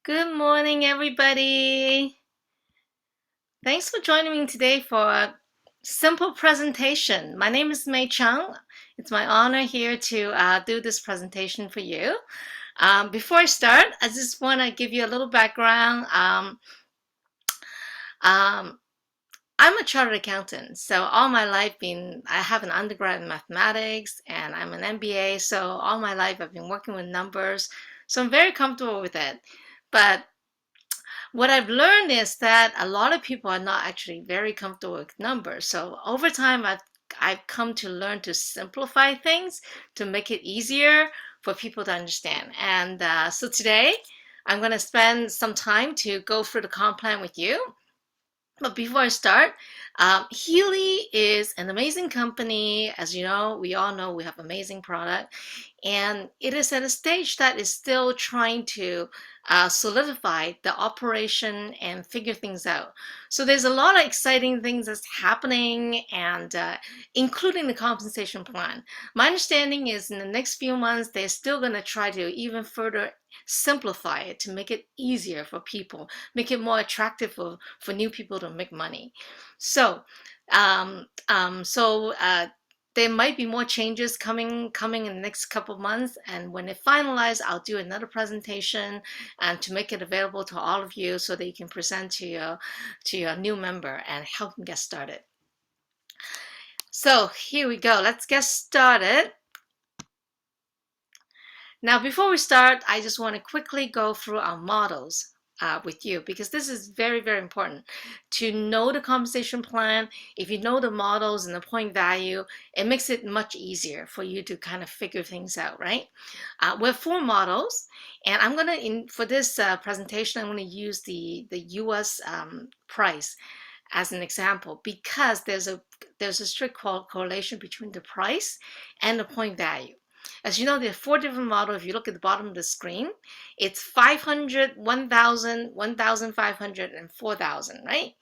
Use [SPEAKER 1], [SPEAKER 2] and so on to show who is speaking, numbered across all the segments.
[SPEAKER 1] Good morning, everybody. Thanks for joining me today for a simple presentation. My name is Mei Chung. It's my honor here to do this presentation for you. Before I start, I just want to give you a little background. Um, I'm a chartered accountant, so all my life I have an undergrad in mathematics and I'm an MBA, so all my life I've been working with numbers, so I'm very comfortable with it. But what I've learned is that a lot of people are not actually very comfortable with numbers. So over time, I've come to learn to simplify things to make it easier for people to understand. And so today, I'm going to spend some time to go through the comp plan with you. But before I start, Healy is an amazing company. As you know, we all know we have amazing product, and it is at a stage that is still trying to solidify the operation and figure things out. So there's a lot of exciting things that's happening, and including the compensation plan. My understanding is in the next few months, they're still going to try to even further simplify it to make it easier for people, make it more attractive for new people to make money. So, um, um, so uh, there might be more changes coming in the next couple of months, and when it finalized, I'll do another presentation and to make it available to all of you so that you can present to your new member and help them get started. So here we go. Let's get started. Now, before we start, I just want to quickly go through our models with you because this is very, very important. To know the compensation plan, if you know the models and the point value, it makes it much easier for you to kind of figure things out, right? We have four models, and I'm going to, for this presentation, I'm going to use the US price as an example because there's a strict correlation between the price and the point value. As you know, there are four different models. If you look at the bottom of the screen, it's 500, 1,000, 1,500, and 4,000, right?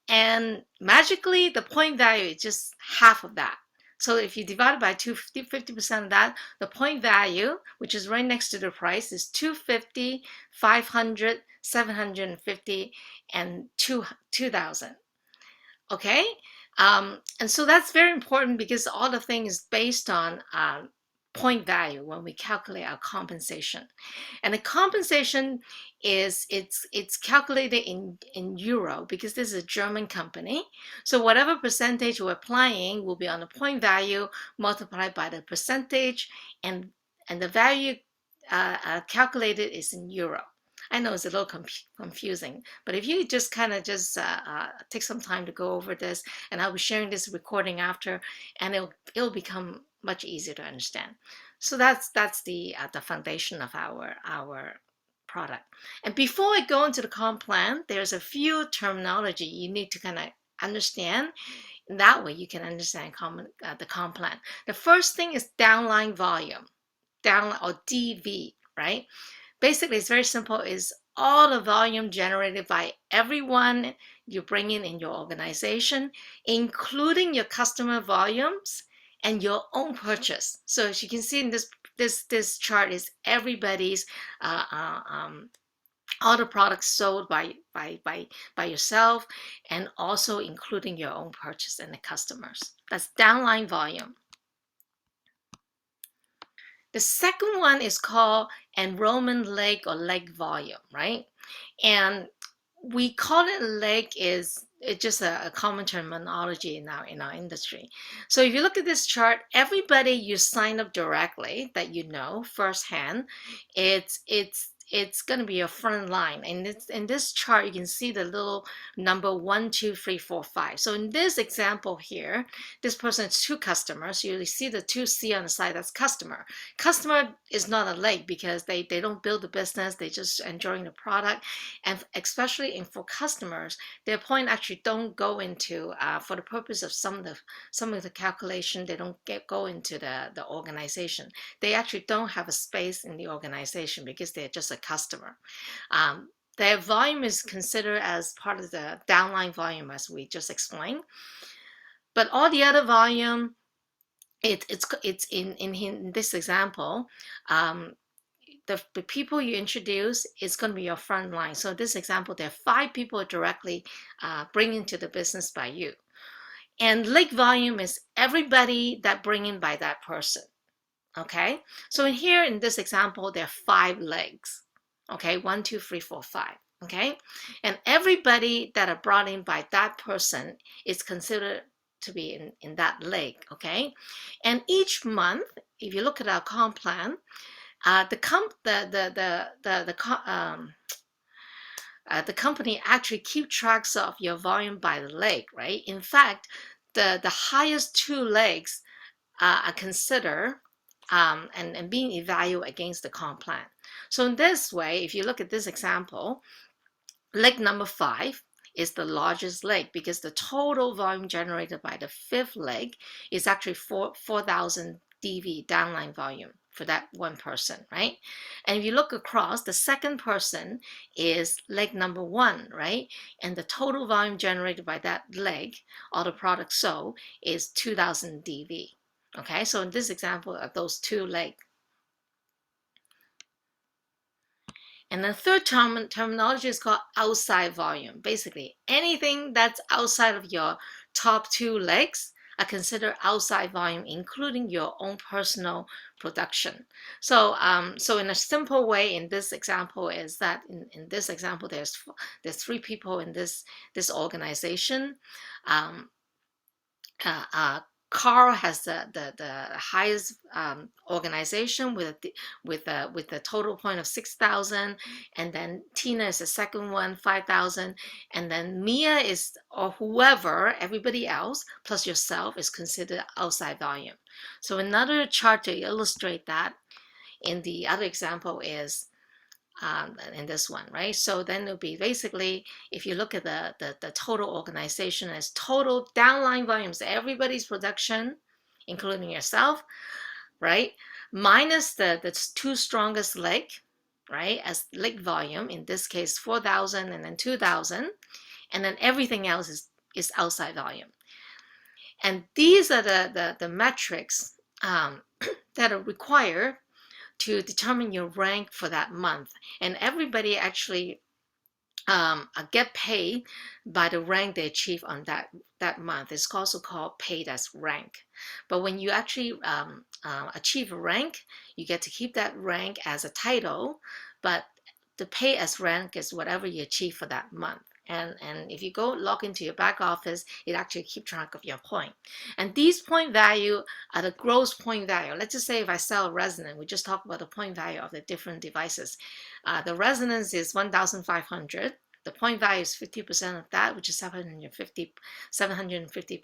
[SPEAKER 1] And magically, the point value is just half of that. So if you divide it by 50% of that, the point value, which is right next to the price, is 250, 500, 750, and 2,000. Okay? And so that's very important because all the thing is based on point value when we calculate our compensation. And the compensation it's calculated in euro because this is a German company. So whatever percentage we're applying will be on the point value multiplied by the percentage, and the value calculated is in euro. I know it's a little confusing, but if you just kind of just take some time to go over this, and I'll be sharing this recording after, and it'll become much easier to understand. So that's the foundation of our product. And before I go into the comp plan, there's a few terminology you need to kind of understand. That way you can understand the comp plan. The first thing is downline volume, downline or DV, right? Basically, it's very simple. Is all the volume generated by everyone you bring in your organization, including your customer volumes and your own purchase. So as you can see in this chart is everybody's all the products sold by yourself, and also including your own purchase and the customers. That's downline volume. The second one is called enrollment leg or leg volume, right? And we call it leg it's just a common terminology in our industry. So if you look at this chart, everybody you sign up directly that you know firsthand, it's going to be your front line. And in this chart, you can see the little number 1, 2, 3, 4, 5. So in this example here, this person has two customers. You see the 2C on the side, that's customer. Customer is not a leg because they don't build the business, they just enjoying the product. And especially for customers, their point actually don't go into, for the purpose of some of the calculation, they don't go into the organization. They actually don't have a space in the organization because they're just a customer. Their volume is considered as part of the downline volume, as we just explained. But all the other volume, it's in this example, the people you introduce is going to be your front line. So in this example, there are 5 people directly bring into the business by you. And leg volume is everybody that bring in by that person. Okay, so in here in this example, there are 5 legs. Okay, 1, 2, 3, 4, 5. Okay, and everybody that are brought in by that person is considered to be in that leg. Okay, and each month, if you look at our comp plan, the company actually keep tracks of your volume by the leg, right? In fact, the highest 2 legs are considered and being evaluated against the comp plan. So in this way, if you look at this example, leg number 5 is the largest leg because the total volume generated by the 5th leg is actually 4,000 DV downline volume for that one person, right? And if you look across, the second person is leg number 1, right? And the total volume generated by that leg, or the product sold, is 2,000 DV. Okay, so in this example of those 2 legs. And the third terminology is called outside volume. Basically, anything that's outside of your top 2 legs are considered outside volume, including your own personal production. So, so in a simple way, in this example, is that in this example, there's 3 people in this organization. Carl has the highest organization with a total point of 6,000, and then Tina is the second one, 5,000, and then Mia is, or whoever, everybody else plus yourself is considered outside volume. So another chart to illustrate that in the other example is in this one, right? So then it'll be basically, if you look at the total organization as total downline volumes, everybody's production, including yourself, right? Minus the 2 strongest leg, right? As leg volume, in this case, 4,000 and then 2,000, and then everything else is outside volume. And these are the metrics that are required to determine your rank for that month. And everybody actually get paid by the rank they achieve on that month. It's also called paid as rank. But when you actually achieve a rank, you get to keep that rank as a title, but the pay as rank is whatever you achieve for that month. And if you go log into your back office, it actually keeps track of your point. And these point value are the gross point value. Let's just say if I sell a resonance, we just talk about the point value of the different devices. The resonance is 1,500. The point value is 50% of that, which is 750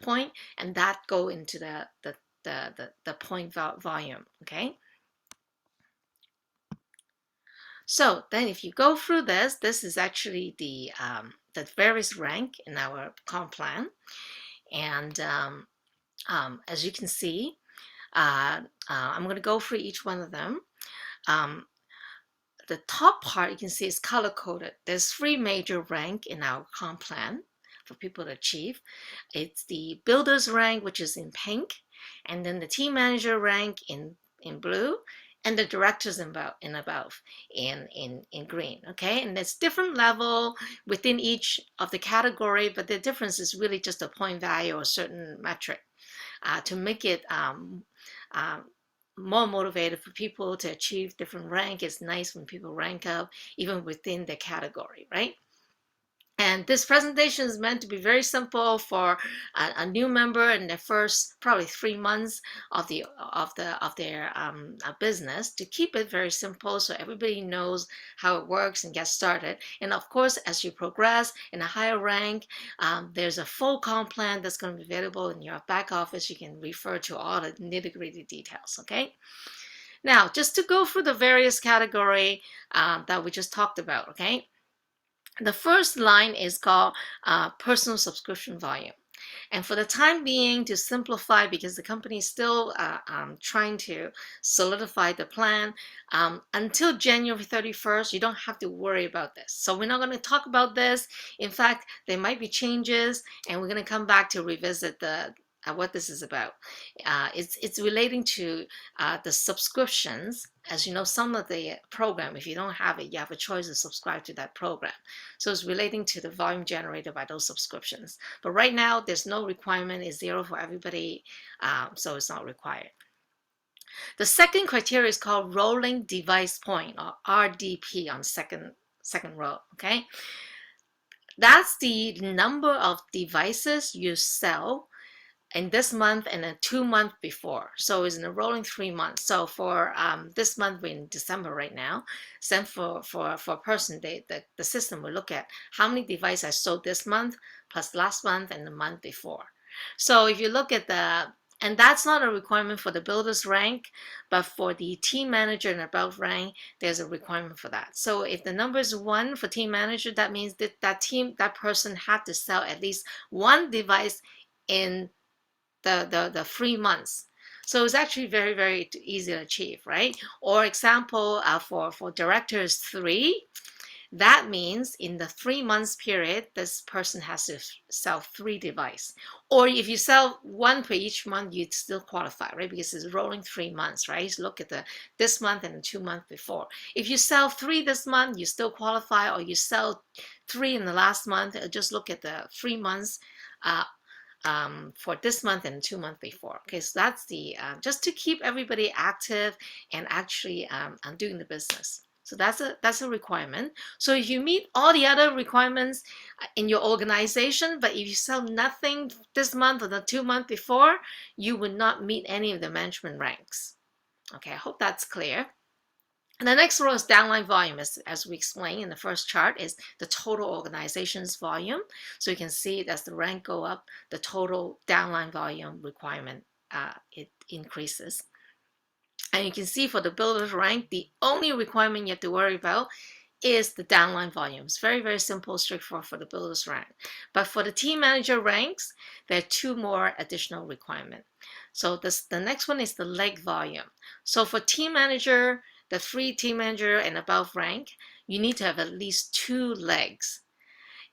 [SPEAKER 1] point, and that go into the point volume. Okay. So then if you go through this is actually the various rank in our comp plan. And as you can see, I'm going to go through each one of them. The top part you can see is color coded. There's 3 major rank in our comp plan for people to achieve. It's the builder's rank, which is in pink, and then the team manager rank in blue, and the directors in above in green. Okay, and there's different level within each of the category, but the difference is really just a point value or a certain metric to make it more motivated for people to achieve different rank. It's nice when people rank up even within the category, right? And this presentation is meant to be very simple for a new member in their first probably 3 months of their business, to keep it very simple so everybody knows how it works and get started. And of course, as you progress in a higher rank, there's a full comp plan that's going to be available in your back office. You can refer to all the nitty-gritty details. Okay. Now, just to go through the various category that we just talked about. Okay. The first line is called personal subscription volume. And for the time being, to simplify, because the company is still trying to solidify the plan, until January 31st, you don't have to worry about this. So we're not going to talk about this. In fact, there might be changes, and we're going to come back to revisit what this is about. It's relating to the subscriptions. As you know, some of the program, if you don't have it, you have a choice to subscribe to that program. So it's relating to the volume generated by those subscriptions. But right now, there's no requirement. It's zero for everybody, so it's not required. The second criteria is called rolling device point, or RDP, on second row. Okay, that's the number of devices you sell in this month and then 2 months before. So it's in a rolling 3 months. So for this month, we're in December right now. Then for a person, the system will look at how many devices I sold this month plus last month and the month before. So if you look at and that's not a requirement for the builder's rank, but for the team manager and above rank, there's a requirement for that. So if the number is 1 for team manager, that means that that person had to sell at least 1 device in the 3 months. So it's actually very, very easy to achieve, right? Or example, for directors 3, that means in the 3 months period, this person has to sell 3 devices. Or if you sell 1 for each month, you'd still qualify, right? Because it's rolling 3 months, right? So look at this month and the 2 months before. If you sell 3 this month, you still qualify, or you sell 3 in the last month, just look at the 3 months for this month and 2 months before. Okay, so that's the just to keep everybody active and actually doing the business. So that's a requirement. So if you meet all the other requirements in your organization, but if you sell nothing this month or the 2 months before, you would not meet any of the management ranks. Okay, I hope that's clear. And the next row is downline volume, as we explained in the first chart, is the total organization's volume. So you can see as the rank go up, the total downline volume requirement, it increases. And you can see for the builder's rank, the only requirement you have to worry about is the downline volume. It's very, very simple, straightforward for the builder's rank. But for the team manager ranks, there are 2 more additional requirements. So the next one is the leg volume. So for team manager, the 3 team manager and above rank, you need to have at least 2 legs.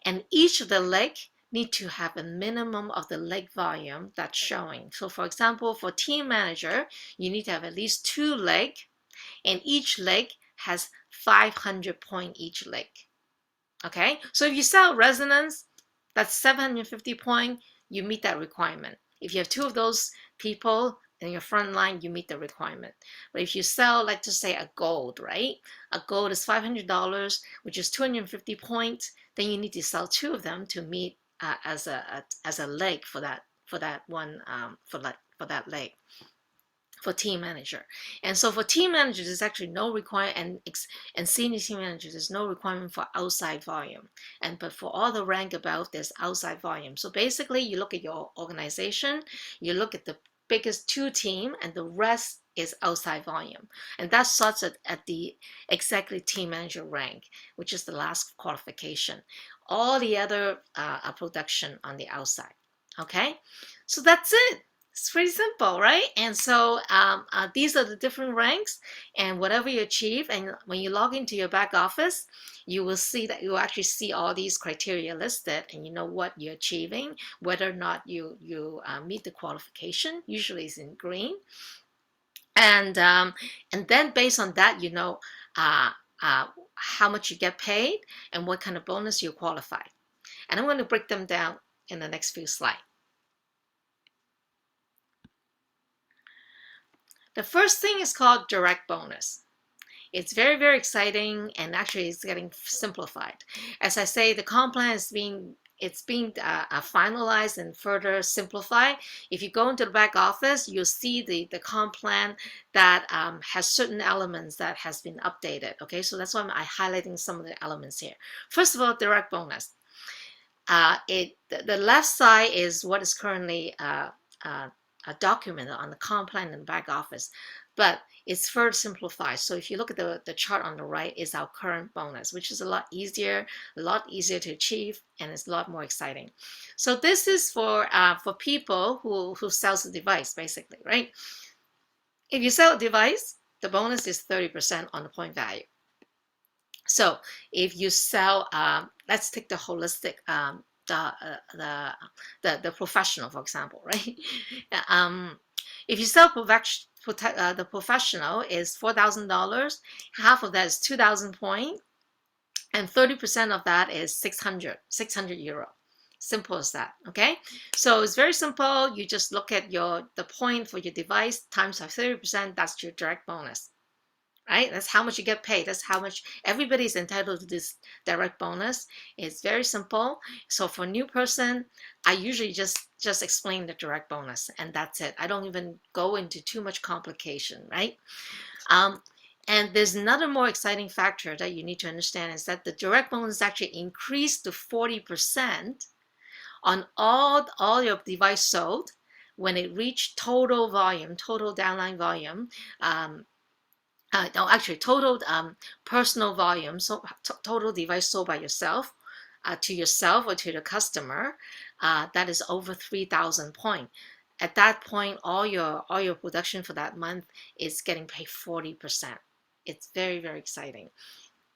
[SPEAKER 1] And each of the leg need to have a minimum of the leg volume that's showing. So for example, for team manager, you need to have at least 2 leg, and each leg has 500 point each leg. Okay, so if you sell resonance, that's 750 point, you meet that requirement. If you have 2 of those people in your front line, you meet the requirement. But if you sell, like to say a gold, right? A gold is $500, which is 250 points. Then you need to sell 2 of them to meet as a leg for that one for that leg for team manager. And so for team managers, there's actually no requirement, and senior team managers, there's no requirement for outside volume. But for all the rank above, there's outside volume. So basically, you look at your organization, you look at the biggest 2 team, and the rest is outside volume. And that starts at the executive team manager rank, which is the last qualification. All the other are production on the outside. Okay, so that's it. It's pretty simple, right? And so these are the different ranks, and whatever you achieve, and when you log into your back office, you will see that you actually see all these criteria listed, and you know what you're achieving, whether or not you meet the qualification. Usually it's in green, and then based on that, you know how much you get paid and what kind of bonus you qualify. And I'm going to break them down in the next few slides. The first thing is called direct bonus. It's very, very exciting, and actually it's getting simplified. As I say, the comp plan is being finalized and further simplified. If you go into the back office, you'll see the comp plan that has certain elements that has been updated. Okay, so that's why I'm highlighting some of the elements here. First of all, direct bonus. The left side is what is currently documented on the comp plan in the back office, but it's further simplified. So if you look at the chart on the right, is our current bonus, which is a lot easier to achieve, and it's a lot more exciting. So this is for people who sells a device, basically, right? If you sell a device, the bonus is 30% on the point value. So if you sell, let's take the holistic the professional, for example, right? If you sell the professional is $4,000, half of that is 2,000 points, and 30% of that is 600 euro. Simple as that. Okay, so it's very simple. You just look at the point for your device times by 30%. That's your direct bonus, right? That's how much you get paid. That's how much everybody's entitled to this direct bonus. It's very simple. So for a new person, I usually just explain the direct bonus, and that's it. I don't even go into too much complication, right? And there's another more exciting factor that you need to understand is that the direct bonus actually increased to 40% on all your device sold when it reached total volume, total downline volume. No, actually, total personal volume, so total device sold by yourself, to yourself or to the customer, that is over 3,000 points. At that point, all your production for that month is getting paid 40%. It's very, very exciting.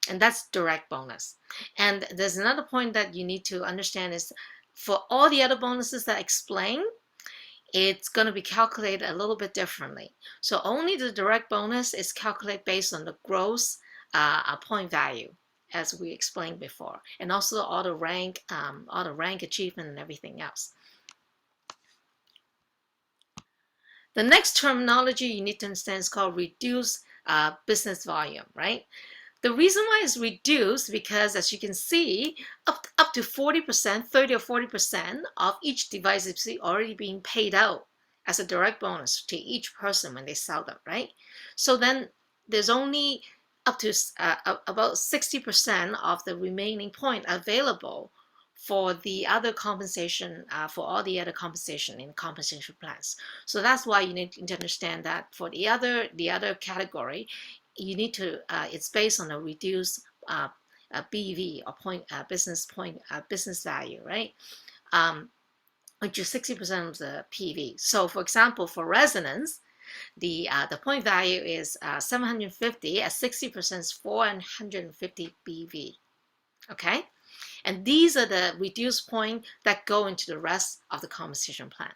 [SPEAKER 1] And that's direct bonus. And there's another point that you need to understand is for all the other bonuses that I explained, it's going to be calculated a little bit differently. So only the direct bonus is calculated based on the gross point value, as we explained before, and also all the rank achievement and everything else. The next terminology you need to understand is called reduced business volume, right? The reason why it's reduced because, as you can see, up to 40%, 30 or 40% of each device is already being paid out as a direct bonus to each person when they sell them, right? So then there's only up to about 60% of the remaining point available for the other compensation, for all the other compensation in compensation plans. So that's why you need to understand that for the other category, you need to, it's based on a reduced BV or business value, right? Which is 60% of the PV. So for example, for resonance, the point value is 750 at 60% is 450 BV. Okay, and these are the reduced points that go into the rest of the compensation plan.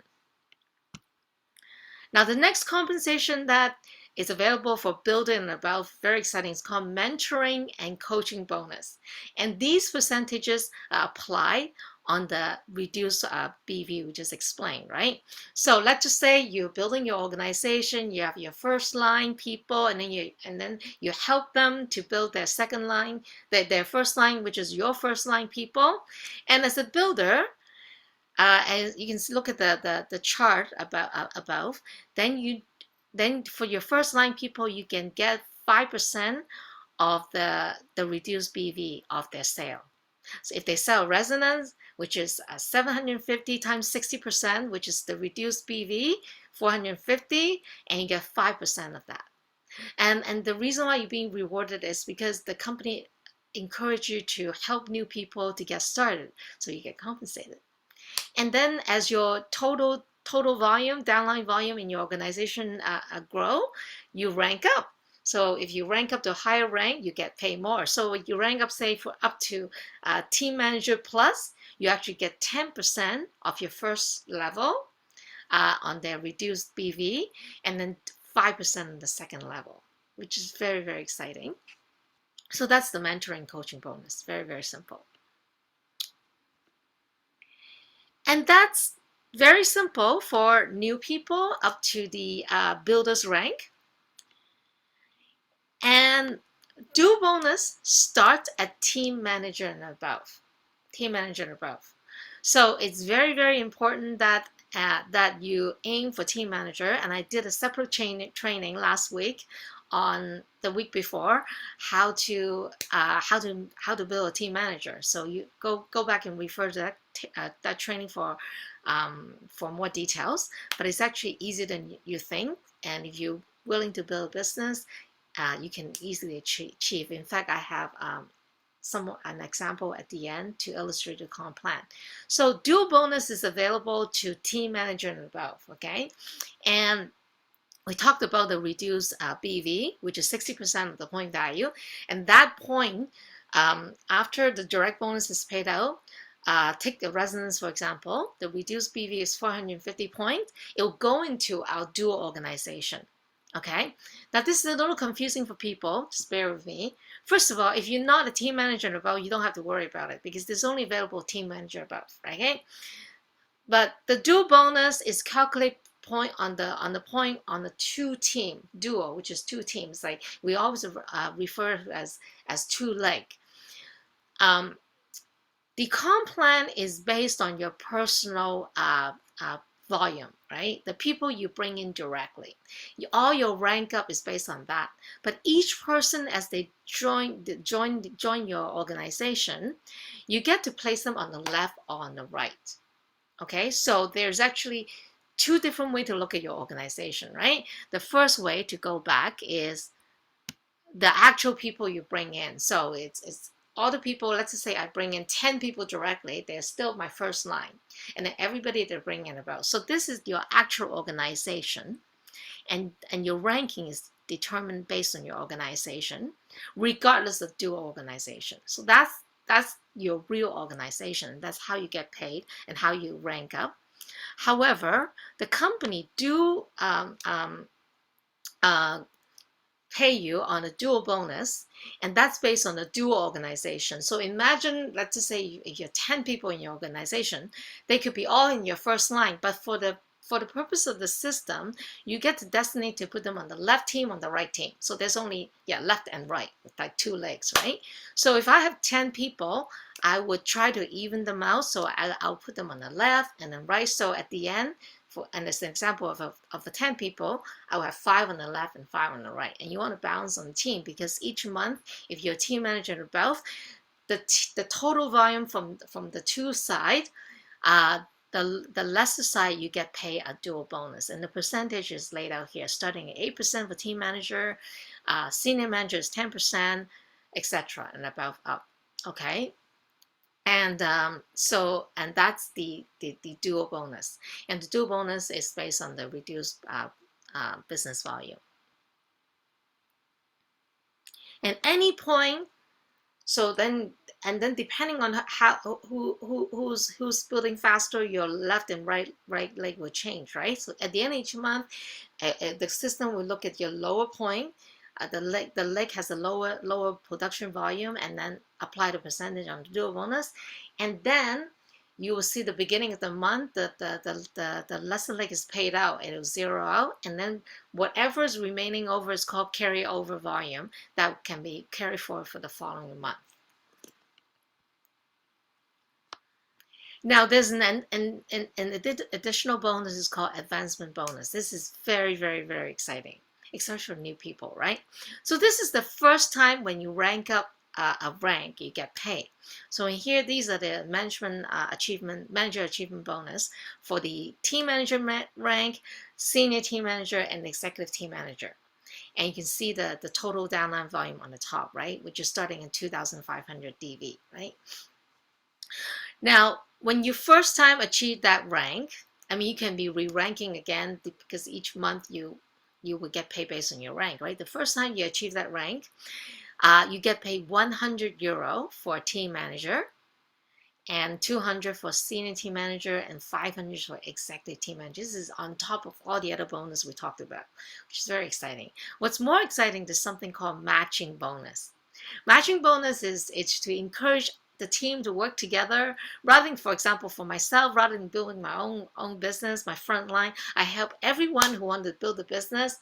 [SPEAKER 1] Now the next compensation that is available for builder and above, very exciting, it's called mentoring and coaching bonus. And these percentages apply on the reduced BV we just explained, right? So let's just say you're building your organization, you have your first line people, and then you help them to build their second line, their first line, which is your first line people. And as a builder, and you can look at the chart above, then for your first line people, you can get 5% of the reduced BV of their sale. So if they sell resonance, which is 750 times 60%, which is the reduced BV, 450, and you get 5% of that. And the reason why you're being rewarded is because the company encourage you to help new people to get started, so you get compensated. And then as your total volume, downline volume in your organization grow, you rank up. So if you rank up to a higher rank, you get paid more. So you rank up, say, for up to team manager plus, you actually get 10% of your first level on their reduced BV, and then 5% on the second level, which is very, very exciting. So that's the mentoring coaching bonus. Very, very simple. And that's very simple for new people up to the builder's rank. And dual bonus starts at team manager and above. Team manager and above. So it's very, very important that that you aim for team manager. And I did a separate training last week on the week before how to build a team manager. So you go back and refer to that training for more details. But it's actually easier than you think. And if you're willing to build a business, you can easily achieve. In fact, I have an example at the end to illustrate the comp plan. So dual bonus is available to team manager and above. Okay, and we talked about the reduced BV, which is 60% of the point value, and that point after the direct bonus is paid out, take the resonance, for example, the reduced BV is 450 points. It will go into our dual organization. Okay, now this is a little confusing for people. Just bear with me. First of all, if you're not a team manager above, you don't have to worry about it because there's only available team manager above, okay? But the dual bonus is calculate point on the two team duo, which is two teams. Like we always refer as two leg. The comp plan is based on your personal volume, right? The people you bring in directly. All your rank up is based on that. But each person, as they join your organization, you get to place them on the left or on the right. Okay, so there's actually two different ways to look at your organization, right? The first way to go back is the actual people you bring in. So it's all the people. Let's just say I bring in 10 people directly. They're still my first line, and then everybody they bring in about. So this is your actual organization, and your ranking is determined based on your organization, regardless of dual organization. So that's your real organization. That's how you get paid and how you rank up. However, the company do pay you on a dual bonus, and that's based on a dual organization. So imagine, let's just say if you have 10 people in your organization, they could be all in your first line, but for the purpose of the system, you get to designate to put them on the left team, on the right team. So there's only, left and right, like two legs, right? So if I have 10 people, I would try to even them out. So I'll put them on the left and then right. So at the end, and as an example of the 10 people, I will have 5 on the left and 5 on the right. And you want to balance on the team because each month, if you're a team manager of both, the total volume from the two sides, the lesser side you get paid a dual bonus, and the percentage is laid out here, starting at 8% for team manager, senior manager is 10%, etc. and above up. Okay, and and that's the dual bonus, and the dual bonus is based on the reduced business volume. And any point, so then depending on who's building faster, your left and right leg will change, right? So at the end of each month, the system will look at your lower point. The leg has a lower production volume, and then apply the percentage on the dual bonus, and then you will see the beginning of the month the lesser leg is paid out, and it will zero out, and then whatever is remaining over is called carryover volume that can be carried forward for the following month. Now there's an additional bonus is called advancement bonus. This is very, very, very exciting, especially for new people, right? So this is the first time when you rank up a rank, you get paid. So in here, these are the manager achievement bonus for the team manager rank, senior team manager, and executive team manager. And you can see the total downline volume on the top, right? Which is starting in 2,500 DV, right? Now, when you first time achieve that rank, I mean, you can be re-ranking again because each month you will get paid based on your rank, right? The first time you achieve that rank, you get paid €100 for a team manager, and 200 for senior team manager, and 500 for executive team manager. This is on top of all the other bonus we talked about, which is very exciting. What's more exciting is something called matching bonus. Matching bonus is to encourage the team to work together. Rather than, for example, for myself, rather than building my own business, my front line, I help everyone who wants to build a business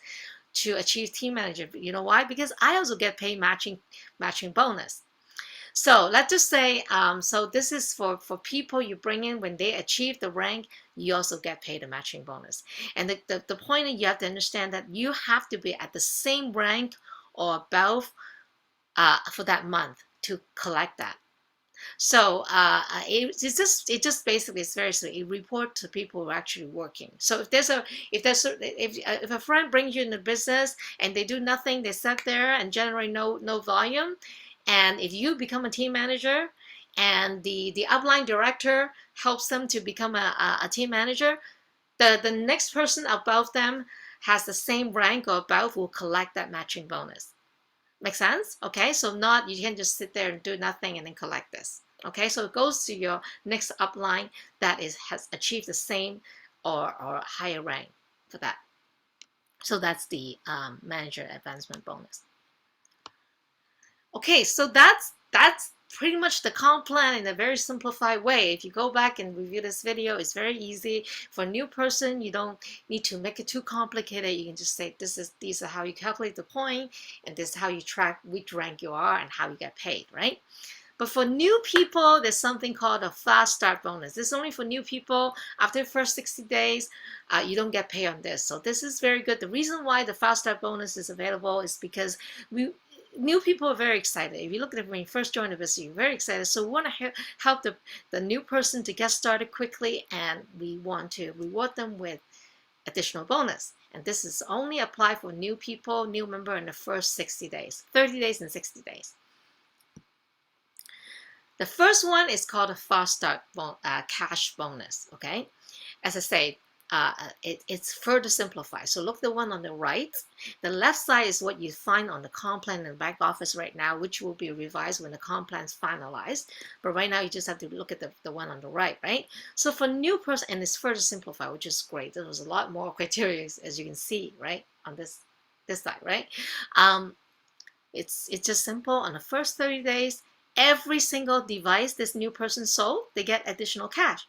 [SPEAKER 1] to achieve team manager. You know why? Because I also get paid matching bonus. So let's just say, so this is for people you bring in when they achieve the rank, you also get paid a matching bonus. And the point is you have to understand that you have to be at the same rank or above for that month to collect that. So it just basically is very simple. You report to people who are actually working. So if a friend brings you into business and they do nothing, they sit there and generate no volume, and if you become a team manager and the upline director helps them to become a team manager, the next person above them has the same rank or above will collect that matching bonus. Make sense? Okay, so you can't just sit there and do nothing and then collect this. Okay, so it goes to your next upline that has achieved the same or higher rank for that. So that's the manager advancement bonus. Okay, so that's pretty much the comp plan in a very simplified way. If you go back and review this video, it's very easy. For a new person, you don't need to make it too complicated. You can just say these are how you calculate the point, and this is how you track which rank you are and how you get paid, right? But for new people, there's something called a fast start bonus. This is only for new people. After the first 60 days, you don't get paid on this. So this is very good. The reason why the fast start bonus is available is because new people are very excited. If you look at it when you first join the business, you're very excited. So we want to help the new person to get started quickly, and we want to reward them with additional bonus. And this is only applied for new people, new member in the first 60 days, 30 days and 60 days. The first one is called a fast start cash bonus, okay? As I say, it's further simplified. So look at the one on the right. The left side is what you find on the comp plan in the back office right now, which will be revised when the comp plan is finalized. But right now, you just have to look at the one on the right, right? So for new person, and it's further simplified, which is great. There was a lot more criteria, as you can see, right, on this side, right? It's just simple. On the first 30 days, every single device this new person sold, they get additional cash.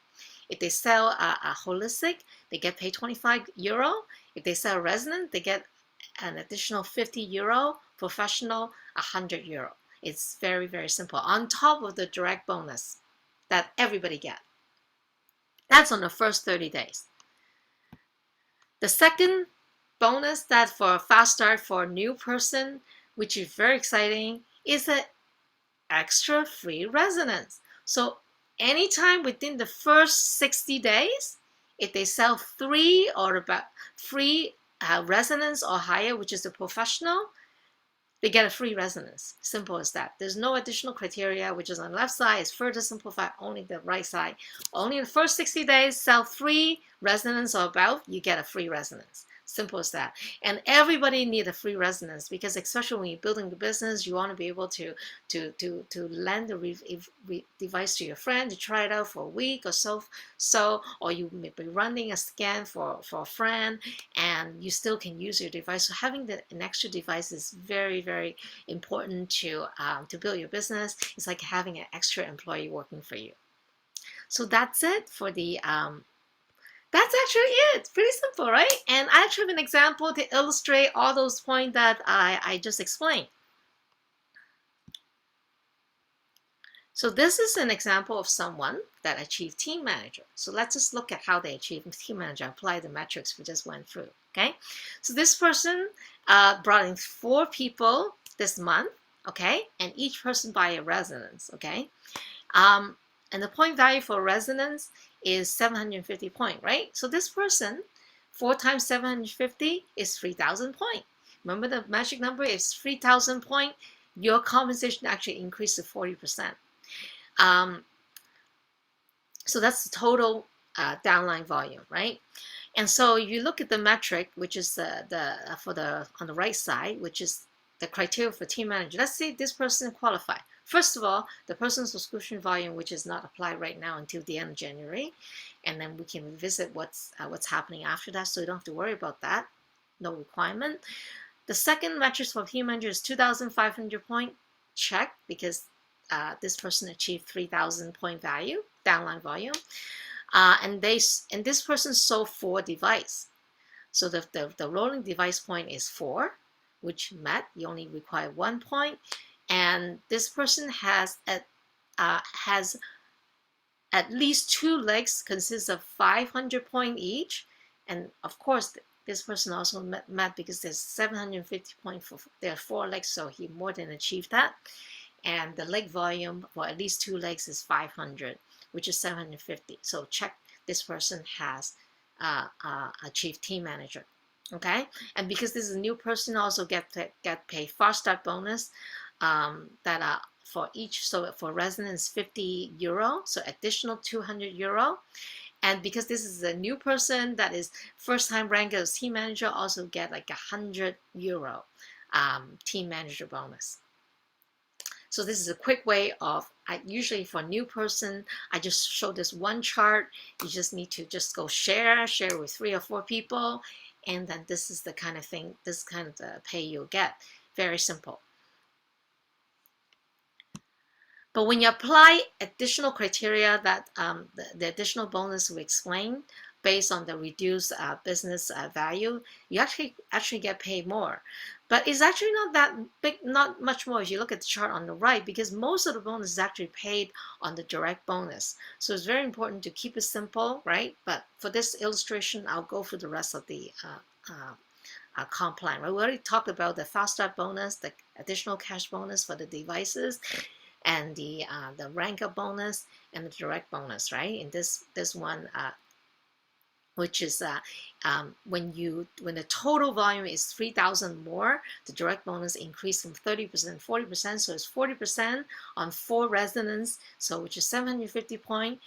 [SPEAKER 1] If they sell a holistic, they get paid 25 euro. If they sell resonant, they get an additional 50 euro. Professional, 100 euro. It's very, very simple. On top of the direct bonus that everybody gets. That's on the first 30 days. The second bonus that for a fast start for a new person, which is very exciting, is an extra free resonance. So anytime within the first 60 days, if they sell 3 or about 3 resonance or higher, which is the professional, they get a free resonance. Simple as that. There's no additional criteria, which is on the left side. It's further simplified, only the right side. Only in the first 60 days, sell 3 resonance or above, you get a free resonance. Simple as that. And everybody need a free resonance, because especially when you're building the business, you want to be able to lend the device to your friend to try it out for a week or so, or you may be running a scan for a friend, and you still can use your device. So having an extra device is very, very important to build your business. It's like having an extra employee working for you. So that's it for the that's actually it. Pretty simple, right? And I actually have an example to illustrate all those points that I just explained. So this is an example of someone that achieved team manager. So let's just look at how they achieved team manager, apply the metrics we just went through, okay? So this person brought in 4 people this month, okay? And each person by a resonance, okay? And the point value for resonance is 750 points, right? So this person, 4 times 750 is 3,000 points. Remember the magic number is 3,000 points. Your compensation actually increased to 40%. So that's the total downline volume, right? And so you look at the metric, which is on the right side, which is the criteria for team manager. Let's say this person qualified. First of all, the person's subscription volume, which is not applied right now until the end of January, and then we can revisit what's happening after that, so you don't have to worry about that. No requirement. The second metric for team manager is 2,500 point. Check, because this person achieved 3,000 point value, downline volume, and this person sold 4 devices. So the rolling device point is 4, which met. You only require 1 point. And this person has at least 2 legs, consists of 500 points each. And of course, this person also met because there's 750 points for there are 4 legs, so he more than achieved that. And the leg volume for at least 2 legs is 500, which is 750. So check, this person has achieved team manager. Okay, and because this is a new person, also get paid fast start bonus. That for each, so for resonance 50 euro, so additional 200 euro. And because this is a new person that is first time ranked as team manager, also get like 100 euro team manager bonus. So this is a quick way of, usually for a new person, I just show this one chart. You just need to just go share with 3 or 4 people. And then this is the kind of thing, this kind of the pay you'll get. Very simple. But when you apply additional criteria that the additional bonus we explained based on the reduced business value, you actually get paid more. But it's actually not that big, not much more if you look at the chart on the right, because most of the bonus is actually paid on the direct bonus. So it's very important to keep it simple, right? But for this illustration, I'll go through the rest of the comp plan. Right? We already talked about the fast start bonus, the additional cash bonus for the devices, and the rank up bonus and the direct bonus, right? In this one, which is when the total volume is 3,000 more, the direct bonus increased from 30% to 40%, so it's 40% on 4 residents, so which is 750 point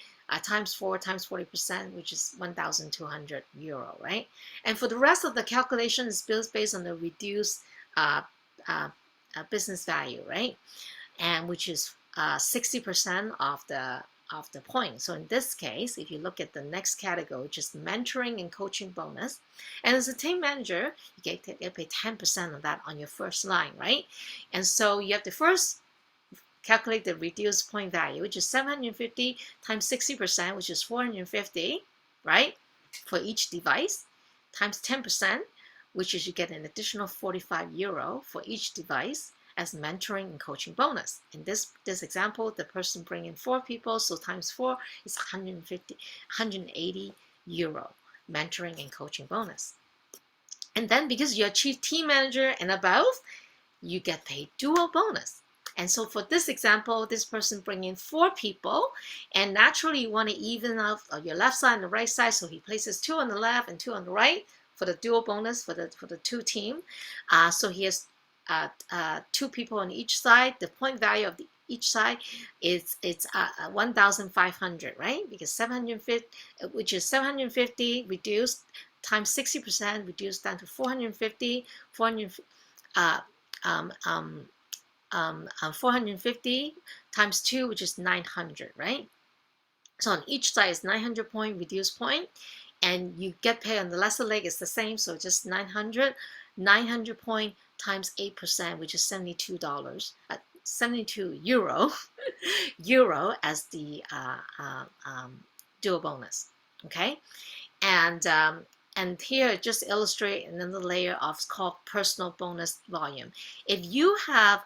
[SPEAKER 1] times 4 times 40%, which is 1,200 euro, right? And for the rest of the calculation is based on the reduced business value, right? And which is 60% of the point. So in this case, if you look at the next category, which is mentoring and coaching bonus, and as a team manager, you get paid 10% of that on your first line, right? And so you have to first calculate the reduced point value, which is 750 times 60%, which is 450, right? For each device, times 10%, which is you get an additional 45 euro for each device as mentoring and coaching bonus. In this example, the person bringing 4 people, so times 4 is 180 euro mentoring and coaching bonus. And then because you're chief team manager and above, you get paid dual bonus. And so for this example, this person bringing 4 people, and naturally you want to even out your left side and the right side, so he places 2 on the left and 2 on the right for the dual bonus for the 2 team. So he has 2 people on each side. The point value of each side is 1,500, right? Because 750, which is 750 reduced times 60% reduced down to 450, 450 times 2, which is 900, right? So on each side is 900 point reduced point, and you get paid on the lesser leg is the same, so just 900 point times 8%, which is $72, 72 euro, euro as the dual bonus. Okay, and here just illustrate another layer of called personal bonus volume. If you have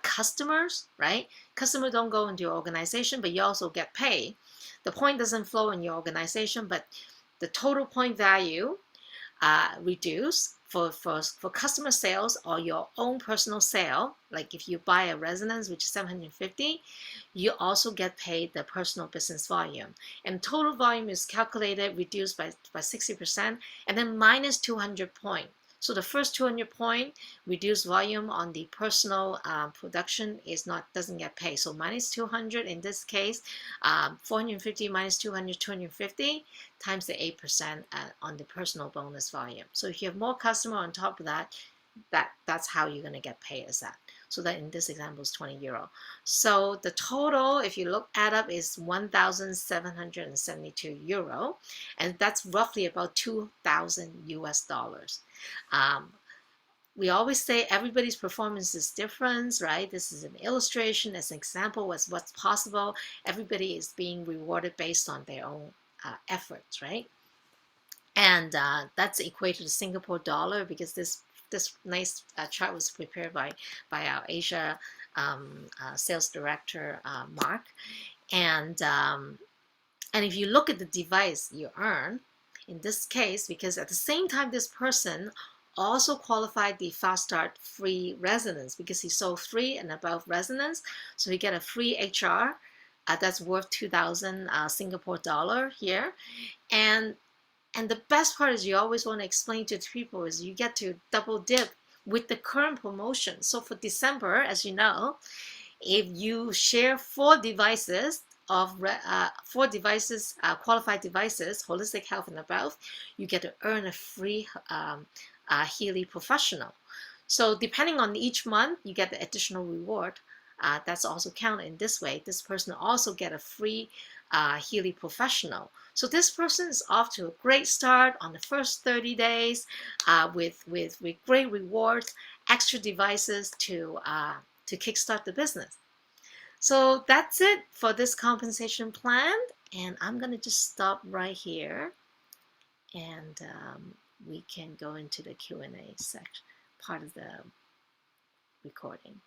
[SPEAKER 1] customers, right? Customers don't go into your organization, but you also get paid. The point doesn't flow in your organization, but the total point value reduce for customer sales or your own personal sale. Like if you buy a residence, which is 750, you also get paid the personal business volume. And total volume is calculated, reduced by 60%, and then minus 200 point. So the first 200 point reduced volume on the personal production doesn't get paid. So minus 200 in this case, 450 minus 200, 250 times the 8% on the personal bonus volume. So if you have more customer on top of that, that's how you're going to get paid as that. So that in this example is 20 euro. So the total, if you add up, is 1,772 euro, and that's roughly about 2,000 US dollars. We always say everybody's performance is different, right? This is an illustration, as an example of what's possible. Everybody is being rewarded based on their own efforts, right? And that's equated to Singapore dollar, because this nice chart was prepared by our Asia sales director, Mark. And if you look at the device you earn, in this case, because at the same time this person also qualified the fast start free residence, because he sold 3 and above residence, so he get a free HR that's worth 2,000 Singapore dollar here. And the best part is, you always want to explain to people, is you get to double dip with the current promotion. So for December, as you know, if you share 4 devices of qualified devices, holistic health and above, you get to earn a free Healy professional. So depending on each month, you get the additional reward. That's also counted in this way. This person also get a free Healy Professional. So this person is off to a great start on the first 30 days with great rewards, extra devices to kickstart the business. So that's it for this compensation plan. And I'm going to just stop right here, and we can go into the Q&A section part of the recording.